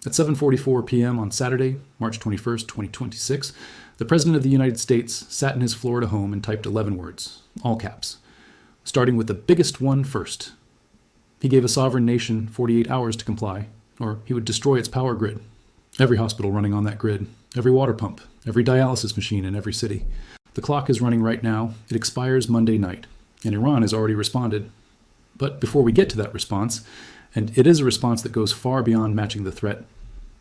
At 7:44 p.m. on Saturday, March 21st, 2026, the President of the United States sat in his Florida home and typed 11 words, all caps, starting with the biggest one first. He gave a sovereign nation 48 hours to comply, or he would destroy its power grid. Every hospital running on that grid, every water pump, every dialysis machine in every city. The clock is running right now. It expires Monday night, and Iran has already responded. But before we get to that response, and it is a response that goes far beyond matching the threat,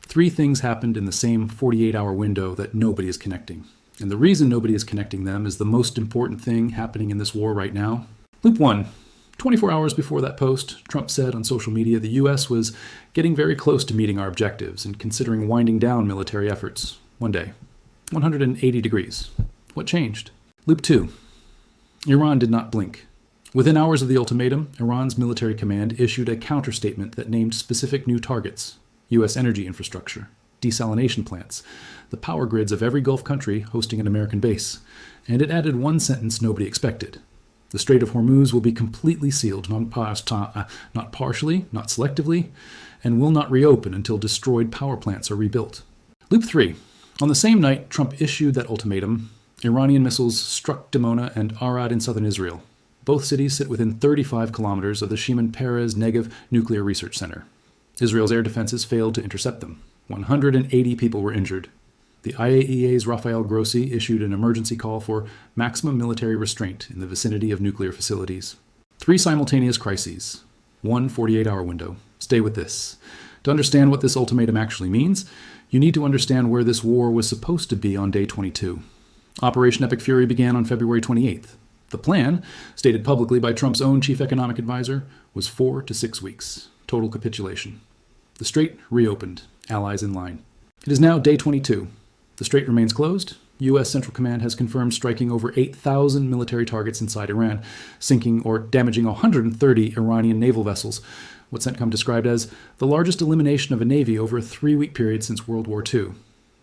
3 things happened in the same 48-hour window that nobody is connecting. And the reason nobody is connecting them is the most important thing happening in this war right now. Loop 1. 24 hours before that post, Trump said on social media the U.S. was getting very close to meeting our objectives and considering winding down military efforts. One day. 180 degrees. What changed? Loop 2. Iran did not blink. Within hours of the ultimatum, Iran's military command issued a counterstatement that named specific new targets: U.S. energy infrastructure, desalination plants, the power grids of every Gulf country hosting an American base, and it added one sentence nobody expected. The Strait of Hormuz will be completely sealed, not partially, not selectively, and will not reopen until destroyed power plants are rebuilt. Loop 3. On the same night Trump issued that ultimatum, Iranian missiles struck Dimona and Arad in southern Israel. Both cities sit within 35 kilometers of the Shimon Peres Negev Nuclear Research Center. Israel's air defenses failed to intercept them. 180 people were injured. The IAEA's Rafael Grossi issued an emergency call for maximum military restraint in the vicinity of nuclear facilities. 3 simultaneous crises. 1 48-hour window. Stay with this. To understand what this ultimatum actually means, you need to understand where this war was supposed to be on day 22. Operation Epic Fury began on February 28th. The plan, stated publicly by Trump's own chief economic advisor, was 4 to 6 weeks. Total capitulation. The Strait reopened. Allies in line. It is now day 22. The Strait remains closed. U.S. Central Command has confirmed striking over 8,000 military targets inside Iran, sinking or damaging 130 Iranian naval vessels, what CENTCOM described as the largest elimination of a navy over a 3-week period since World War II.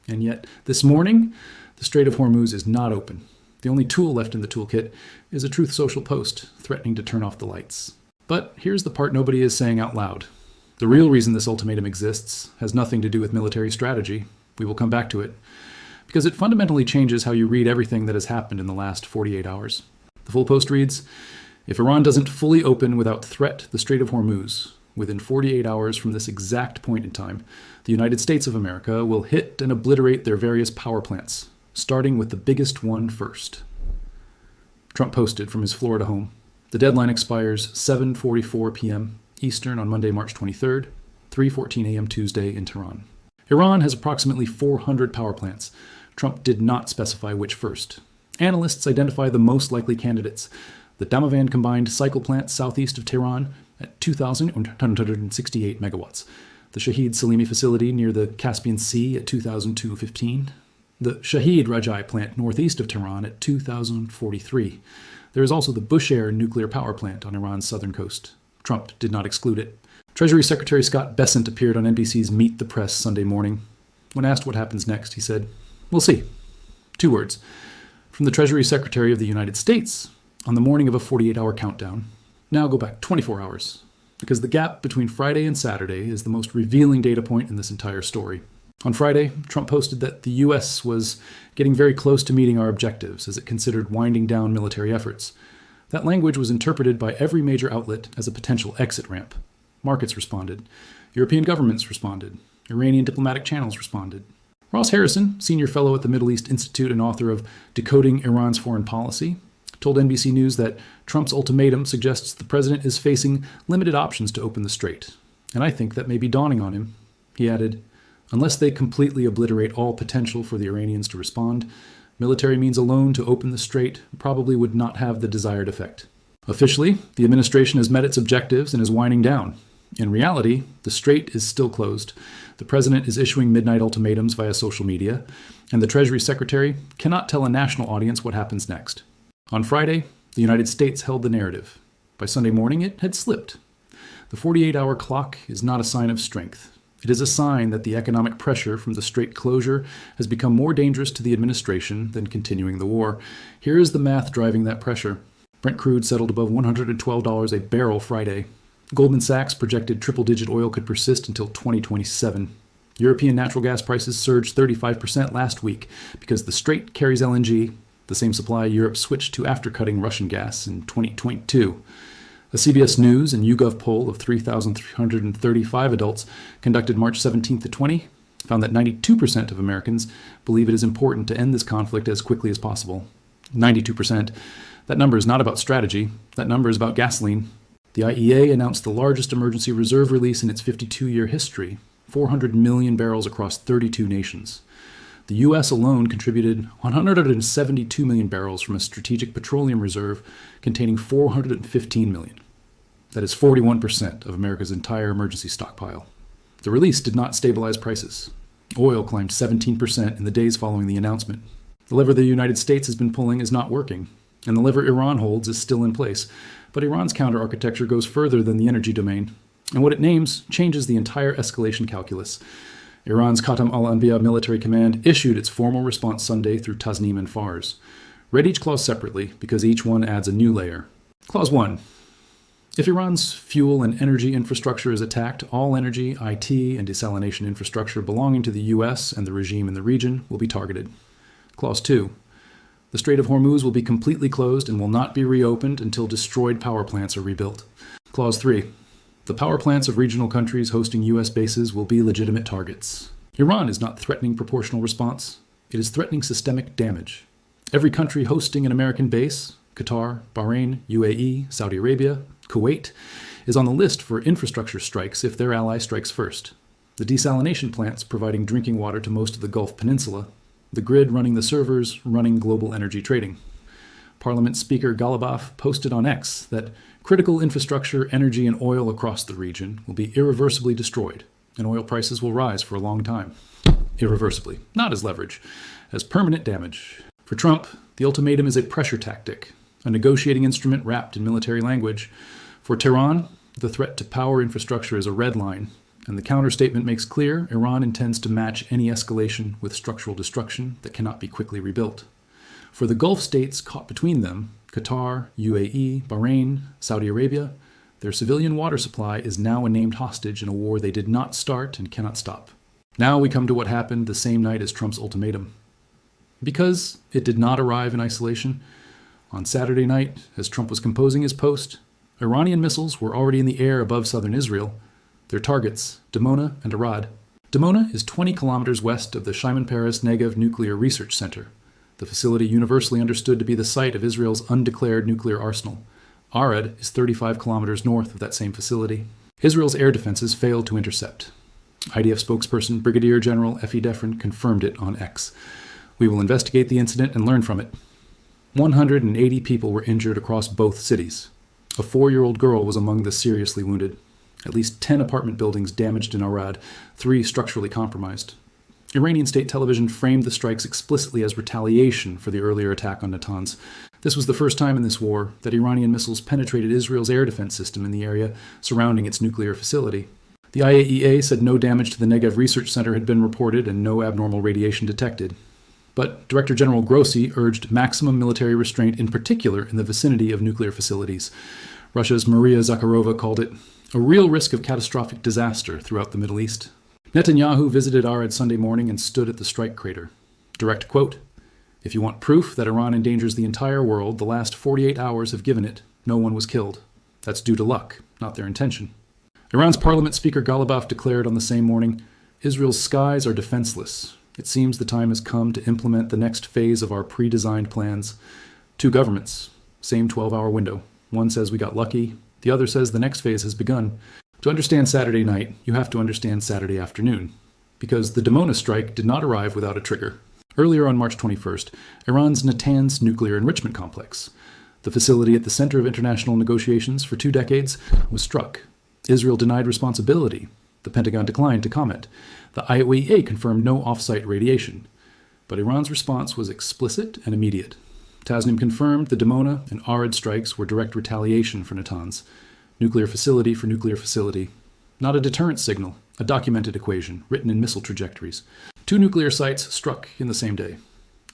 And yet, this morning, the Strait of Hormuz is not open. The only tool left in the toolkit is a Truth Social post threatening to turn off the lights. But here's the part nobody is saying out loud. The real reason this ultimatum exists has nothing to do with military strategy. We will come back to it, because it fundamentally changes how you read everything that has happened in the last 48 hours. The full post reads, if Iran doesn't fully open without threat the Strait of Hormuz, within 48 hours from this exact point in time, the United States of America will hit and obliterate their various power plants, starting with the biggest one first. Trump posted from his Florida home. The deadline expires 7:44 p.m. Eastern on Monday, March 23rd, 3:14 a.m. Tuesday in Tehran. Iran has approximately 400 power plants. Trump did not specify which first. Analysts identify the most likely candidates: the Damavand combined cycle plant southeast of Tehran at 2,168 megawatts, the Shahid Salimi facility near the Caspian Sea at 2,215, the Shahid Rajai plant northeast of Tehran at 2,043. There is also the Bushehr nuclear power plant on Iran's southern coast. Trump did not exclude it. Treasury Secretary Scott Bessent appeared on NBC's Meet the Press Sunday morning. When asked what happens next, he said, "We'll see." 2 words. From the Treasury Secretary of the United States on the morning of a 48-hour countdown. Now go back 24 hours, because the gap between Friday and Saturday is the most revealing data point in this entire story. On Friday, Trump posted that the U.S. was getting very close to meeting our objectives as it considered winding down military efforts. That language was interpreted by every major outlet as a potential exit ramp. Markets responded. European governments responded. Iranian diplomatic channels responded. Ross Harrison, senior fellow at the Middle East Institute and author of Decoding Iran's Foreign Policy, told NBC News that Trump's ultimatum suggests the president is facing limited options to open the Strait. And I think that may be dawning on him. He added, unless they completely obliterate all potential for the Iranians to respond, military means alone to open the Strait probably would not have the desired effect. Officially, the administration has met its objectives and is winding down. In reality, the Strait is still closed. The president is issuing midnight ultimatums via social media, and the Treasury Secretary cannot tell a national audience what happens next. On Friday, the United States held the narrative. By Sunday morning, it had slipped. The 48-hour clock is not a sign of strength. It is a sign that the economic pressure from the Strait closure has become more dangerous to the administration than continuing the war. Here is the math driving that pressure. Brent crude settled above $112 a barrel Friday. Goldman Sachs projected triple-digit oil could persist until 2027. European natural gas prices surged 35% last week because the Strait carries LNG, the same supply Europe switched to after cutting Russian gas in 2022. A CBS News and YouGov poll of 3,335 adults conducted March 17th to 20 found that 92% of Americans believe it is important to end this conflict as quickly as possible. 92%. That number is not about strategy. That number is about gasoline. The IAEA announced the largest emergency reserve release in its 52-year history, 400 million barrels across 32 nations. The U.S. alone contributed 172 million barrels from a strategic petroleum reserve containing 415 million. That is 41% of America's entire emergency stockpile. The release did not stabilize prices. Oil climbed 17% in the days following the announcement. The lever the United States has been pulling is not working, and the lever Iran holds is still in place. But Iran's counter-architecture goes further than the energy domain, and what it names changes the entire escalation calculus. Iran's Khatam al-Anbiya military command issued its formal response Sunday through Tasnim and Fars. Read each clause separately because each one adds a new layer. Clause 1. If Iran's fuel and energy infrastructure is attacked, all energy, IT, and desalination infrastructure belonging to the U.S. and the regime in the region will be targeted. Clause 2. The Strait of Hormuz will be completely closed and will not be reopened until destroyed power plants are rebuilt. Clause 3. The power plants of regional countries hosting U.S. bases will be legitimate targets. Iran is not threatening proportional response. It is threatening systemic damage. Every country hosting an American base, Qatar, Bahrain, UAE, Saudi Arabia, Kuwait, is on the list for infrastructure strikes if their ally strikes first. The desalination plants providing drinking water to most of the Gulf Peninsula, the grid running the servers running global energy trading. Parliament Speaker Ghalibaf posted on X that critical infrastructure, energy, and oil across the region will be irreversibly destroyed, and oil prices will rise for a long time. Irreversibly, not as leverage, as permanent damage. For Trump, the ultimatum is a pressure tactic, a negotiating instrument wrapped in military language. For Tehran, the threat to power infrastructure is a red line, and the counterstatement makes clear Iran intends to match any escalation with structural destruction that cannot be quickly rebuilt. For the Gulf states caught between them, Qatar, UAE, Bahrain, Saudi Arabia, their civilian water supply is now a named hostage in a war they did not start and cannot stop. Now we come to what happened the same night as Trump's ultimatum. Because it did not arrive in isolation, on Saturday night, as Trump was composing his post, Iranian missiles were already in the air above southern Israel. Their targets, Dimona and Arad. Dimona is 20 kilometers west of the Shimon Peres Negev Nuclear Research Center, the facility universally understood to be the site of Israel's undeclared nuclear arsenal. Arad is 35 kilometers north of that same facility. Israel's air defenses failed to intercept. IDF spokesperson Brigadier General Effie Defrin confirmed it on X. We will investigate the incident and learn from it. 180 people were injured across both cities. A 4-year-old girl was among the seriously wounded. At least 10 apartment buildings damaged in Arad, 3 structurally compromised. Iranian state television framed the strikes explicitly as retaliation for the earlier attack on Natanz. This was the first time in this war that Iranian missiles penetrated Israel's air defense system in the area surrounding its nuclear facility. The IAEA said no damage to the Negev Research Center had been reported and no abnormal radiation detected. But Director General Grossi urged maximum military restraint, in particular in the vicinity of nuclear facilities. Russia's Maria Zakharova called it a real risk of catastrophic disaster throughout the Middle East. Netanyahu visited Arad Sunday morning and stood at the strike crater. Direct quote, "If you want proof that Iran endangers the entire world, the last 48 hours have given it. No one was killed. That's due to luck, not their intention." Iran's Parliament Speaker Ghalibaf declared on the same morning, "Israel's skies are defenseless. It seems the time has come to implement the next phase of our pre-designed plans. 2 governments, same 12-hour window. One says we got lucky. The other says the next phase has begun. To understand Saturday night, you have to understand Saturday afternoon, because the Dimona strike did not arrive without a trigger. Earlier on March 21st, Iran's Natanz nuclear enrichment complex, the facility at the center of international negotiations for 2 decades, was struck. Israel denied responsibility. The Pentagon declined to comment. The IAEA confirmed no off-site radiation. But Iran's response was explicit and immediate. Tasnim confirmed the Dimona and Arad strikes were direct retaliation for Natanz. Nuclear facility for nuclear facility. Not a deterrent signal, a documented equation, written in missile trajectories. 2 nuclear sites struck in the same day.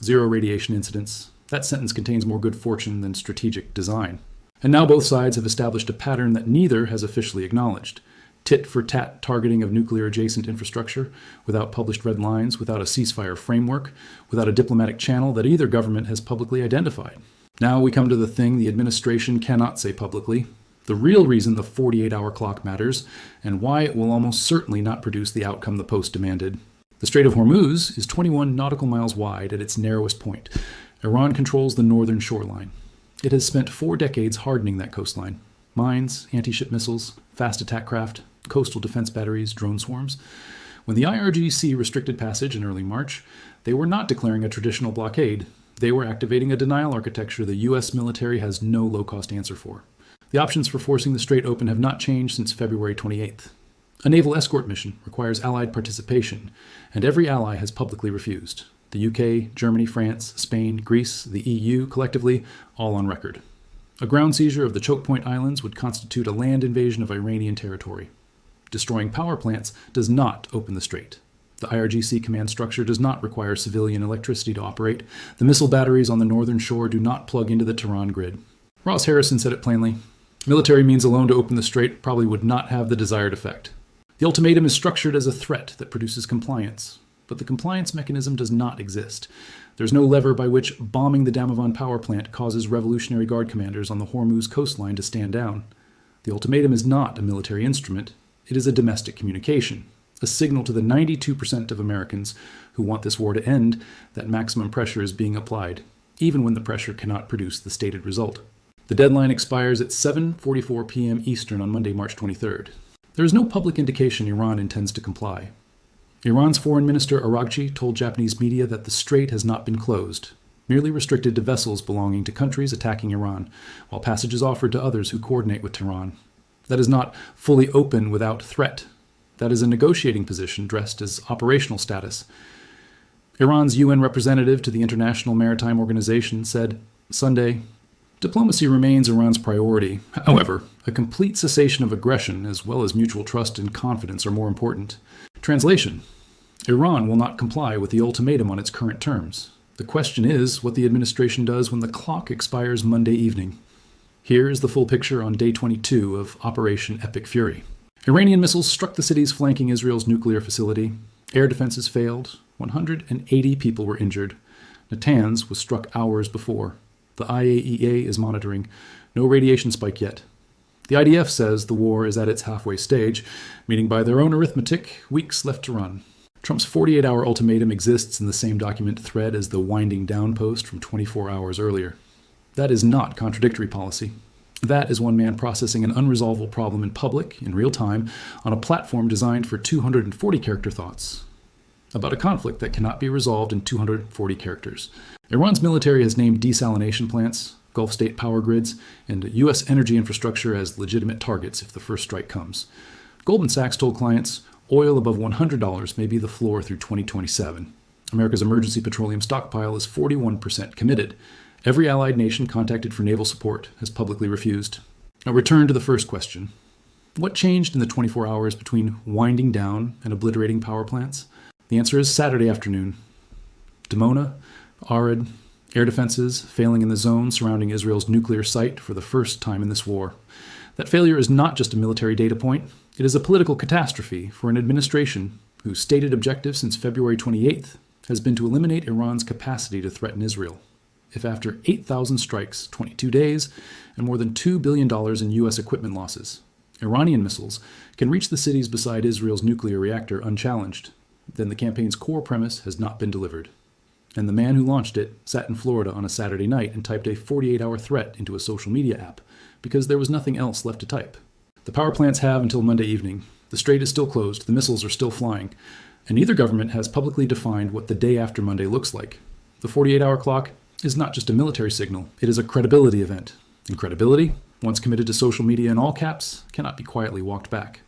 0 radiation incidents. That sentence contains more good fortune than strategic design. And now both sides have established a pattern that neither has officially acknowledged. tit-for-tat targeting of nuclear-adjacent infrastructure, without published red lines, without a ceasefire framework, without a diplomatic channel that either government has publicly identified. Now we come to the thing the administration cannot say publicly, the real reason the 48-hour clock matters, and why it will almost certainly not produce the outcome the Post demanded. The Strait of Hormuz is 21 nautical miles wide at its narrowest point. Iran controls the northern shoreline. It has spent 4 decades hardening that coastline. Mines, anti-ship missiles, fast attack craft, coastal defense batteries, drone swarms. When the IRGC restricted passage in early March, they were not declaring a traditional blockade. They were activating a denial architecture the U.S. military has no low-cost answer for. The options for forcing the Strait open have not changed since February 28th. A naval escort mission requires Allied participation, and every ally has publicly refused. The UK, Germany, France, Spain, Greece, the EU, collectively, all on record. A ground seizure of the Choke Point Islands would constitute a land invasion of Iranian territory. Destroying power plants does not open the Strait. The IRGC command structure does not require civilian electricity to operate. The missile batteries on the northern shore do not plug into the Tehran grid. Ross Harrison said it plainly. Military means alone to open the Strait probably would not have the desired effect. The ultimatum is structured as a threat that produces compliance, but the compliance mechanism does not exist. There's no lever by which bombing the Damavand power plant causes Revolutionary Guard commanders on the Hormuz coastline to stand down. The ultimatum is not a military instrument. It is a domestic communication, a signal to the 92% of Americans who want this war to end that maximum pressure is being applied, even when the pressure cannot produce the stated result. The deadline expires at 7:44 p.m. Eastern on Monday, March 23rd. There is no public indication Iran intends to comply. Iran's Foreign Minister Araghchi told Japanese media that the Strait has not been closed, merely restricted to vessels belonging to countries attacking Iran, while passage is offered to others who coordinate with Tehran. That is not fully open without threat. That is a negotiating position dressed as operational status. Iran's UN representative to the International Maritime Organization said Sunday, "Diplomacy remains Iran's priority. However, a complete cessation of aggression, as well as mutual trust and confidence, are more important." Translation: Iran will not comply with the ultimatum on its current terms. The question is what the administration does when the clock expires Monday evening. Here is the full picture on day 22 of Operation Epic Fury. Iranian missiles struck the cities flanking Israel's nuclear facility. Air defenses failed. 180 people were injured. Natanz was struck hours before. The IAEA is monitoring. No radiation spike yet. The IDF says the war is at its halfway stage, meaning by their own arithmetic, weeks left to run. Trump's 48-hour ultimatum exists in the same document thread as the winding down post from 24 hours earlier. That is not contradictory policy. That is one man processing an unresolvable problem in public, in real time, on a platform designed for 240-character thoughts about a conflict that cannot be resolved in 240 characters. Iran's military has named desalination plants, Gulf state power grids, and U.S. energy infrastructure as legitimate targets if the first strike comes. Goldman Sachs told clients, oil above $100 may be the floor through 2027. America's emergency petroleum stockpile is 41% committed. Every allied nation contacted for naval support has publicly refused. Now return to the first question. What changed in the 24 hours between winding down and obliterating power plants? The answer is Saturday afternoon. Dimona, Arid, air defenses failing in the zone surrounding Israel's nuclear site for the first time in this war. That failure is not just a military data point. It is a political catastrophe for an administration whose stated objective since February 28th has been to eliminate Iran's capacity to threaten Israel. If after 8,000 strikes, 22 days, and more than $2 billion in U.S. equipment losses, Iranian missiles can reach the cities beside Israel's nuclear reactor unchallenged, then the campaign's core premise has not been delivered. And the man who launched it sat in Florida on a Saturday night and typed a 48-hour threat into a social media app because there was nothing else left to type. The power plants have until Monday evening. The Strait is still closed, the missiles are still flying, and neither government has publicly defined what the day after Monday looks like. The 48-hour clock is not just a military signal, it is a credibility event. And credibility, once committed to social media in all caps, cannot be quietly walked back.